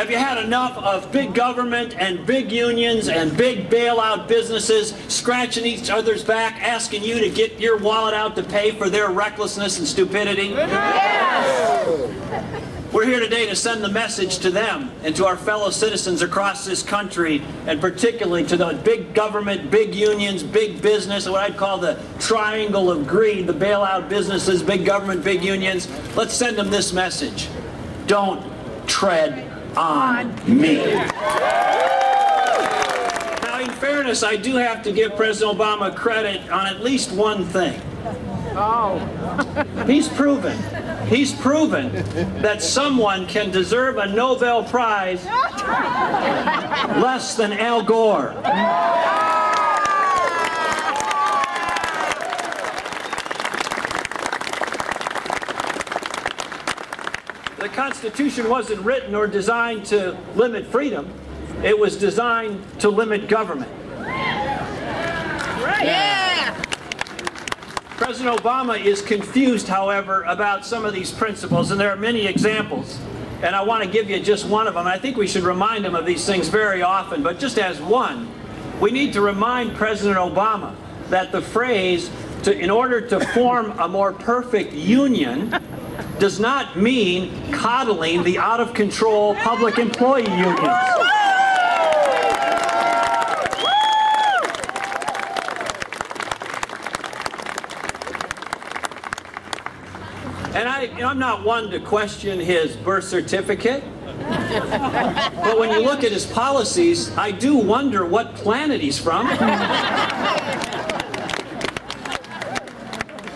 Have you had enough of big government and big unions and big bailout businesses scratching each other's back, asking you to get your wallet out to pay for their recklessness and stupidity? Yes! We're here today to send the message to them and to our fellow citizens across this country, and particularly to the big government, big unions, big business, what I'd call the triangle of greed, the bailout businesses, big government, big unions. Let's send them this message. Don't tread on me. Now, in fairness, I do have to give President Obama credit on at least one thing. He's proven that someone can deserve a Nobel Prize less than Al Gore. The Constitution wasn't written or designed to limit freedom. It was designed to limit government. Right. Yeah. President Obama is confused, however, about some of these principles, and there are many examples. And I want to give you just one of them. I think we should remind him of these things very often, but just as one, we need to remind President Obama that the phrase, in order to form a more perfect union, does not mean coddling the out-of-control public employee unions. And I'm not one to question his birth certificate, but when you look at his policies, I do wonder what planet he's from.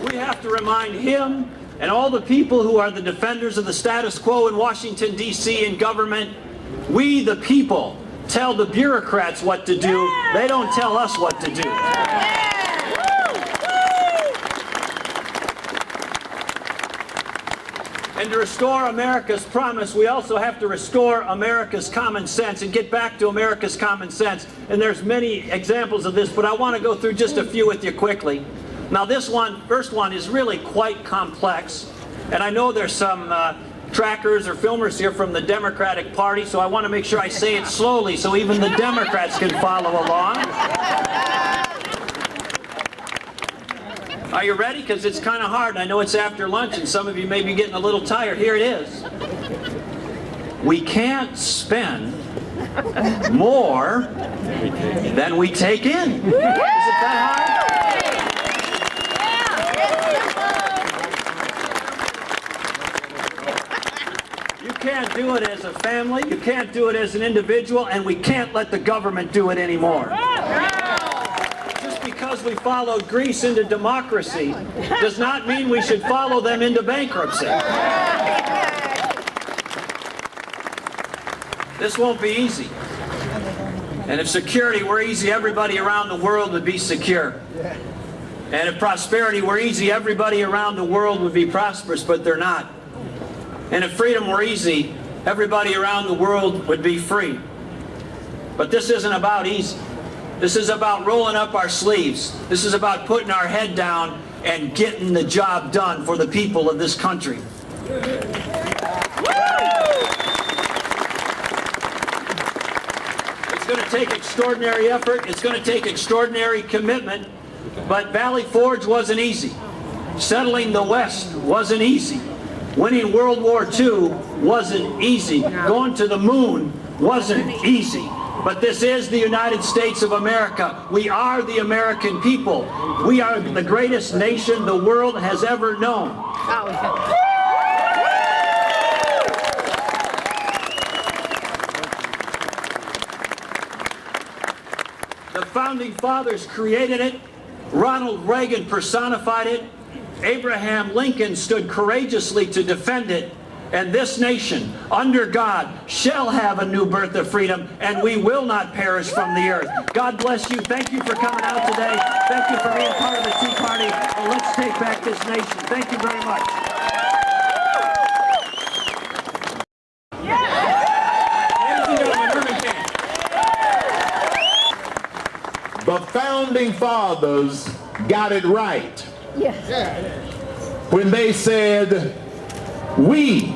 We have to remind him and all the people who are the defenders of the status quo in Washington, D.C. and government, we the people tell the bureaucrats what to do. They don't tell us what to do. And to restore America's promise, we also have to restore America's common sense and get back to America's common sense. And there's many examples of this, but I want to go through just a few with you quickly. Now this one, first one, is really quite complex. And I know there's some trackers or filmers here from the Democratic Party, so I want to make sure I say it slowly so even the Democrats can follow along. Are you ready? Because it's kind of hard. I know it's after lunch and some of you may be getting a little tired. Here it is. We can't spend more than we take in. Is it that hard? You can't do it as a family, you can't do it as an individual, and we can't let the government do it anymore. Just because we followed Greece into democracy does not mean we should follow them into bankruptcy. This won't be easy. And if security were easy, everybody around the world would be secure. And if prosperity were easy, everybody around the world would be prosperous, but they're not. And if freedom were easy, everybody around the world would be free. But this isn't about easy. This is about rolling up our sleeves. This is about putting our head down and getting the job done for the people of this country. It's going to take extraordinary effort. It's going to take extraordinary commitment. But Valley Forge wasn't easy. Settling the West wasn't easy. Winning World War II wasn't easy. Going to the moon wasn't easy. But this is the United States of America. We are the American people. We are the greatest nation the world has ever known. The Founding Fathers created it. Ronald Reagan personified it. Abraham Lincoln stood courageously to defend it, and this nation, under God, shall have a new birth of freedom, and we will not perish from the earth. God bless you. Thank you for coming out today. Thank you for being part of the Tea Party, and let's take back this nation. Thank you very much. Ladies and gentlemen, Herman Cain. The Founding Fathers got it right. Yes. When they said, we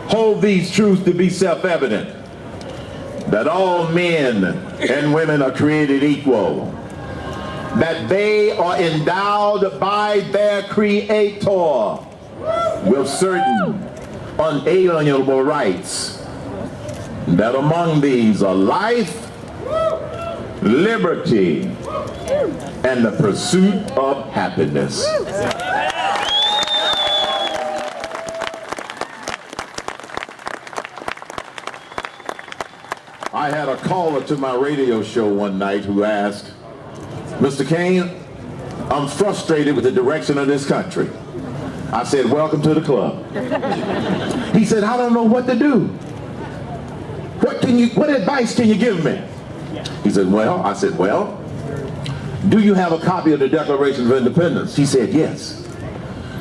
hold these truths to be self-evident. that all men and women are created equal, that they are endowed by their Creator with certain unalienable rights, that among these are life, liberty, and the pursuit of happiness. I had a caller to my radio show one night who asked, Mr. Cain, I'm frustrated with the direction of this country. I said, welcome to the club. He said, I don't know what to do. What advice can you give me? He said, well, I said, well, do you have a copy of the Declaration of Independence? He said, yes.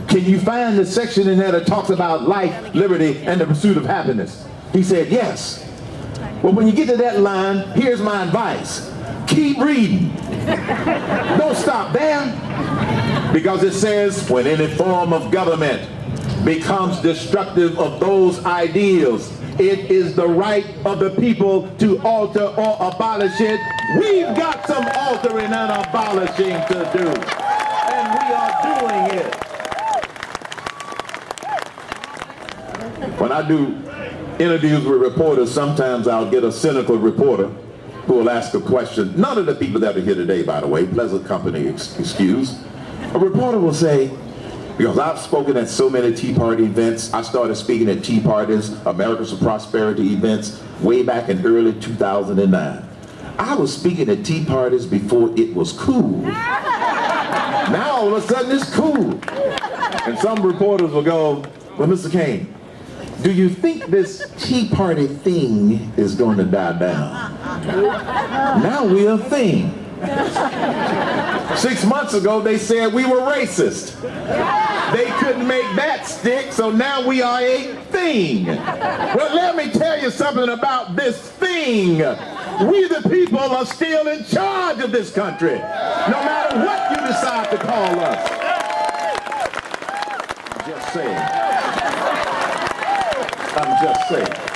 Can you find the section in there that talks about life, liberty, and the pursuit of happiness? He said, yes. Well, when you get to that line, here's my advice. Keep reading. Don't stop there. Because it says, when any form of government becomes destructive of those ideals, it is the right of the people to alter or abolish it. We've got some altering and abolishing to do. And we are doing it. When I do interviews with reporters, sometimes I'll get a cynical reporter who will ask a question. None of the people that are here today, by the way, pleasant company excused. A reporter will say, because I've spoken at so many Tea Party events, I started speaking at Tea Parties, Americans for Prosperity events, way back in early 2009. I was speaking at Tea Parties before it was cool. Now all of a sudden it's cool. And some reporters will go, well, Mr. Cain, do you think this Tea Party thing is going to die down? Now we're a thing. 6 months ago, they said we were racist. They couldn't make that stick, so now we are a thing. Well, let me tell you something about this thing. We the people are still in charge of this country, no matter what you decide to call us. I'm just saying. I'm just saying.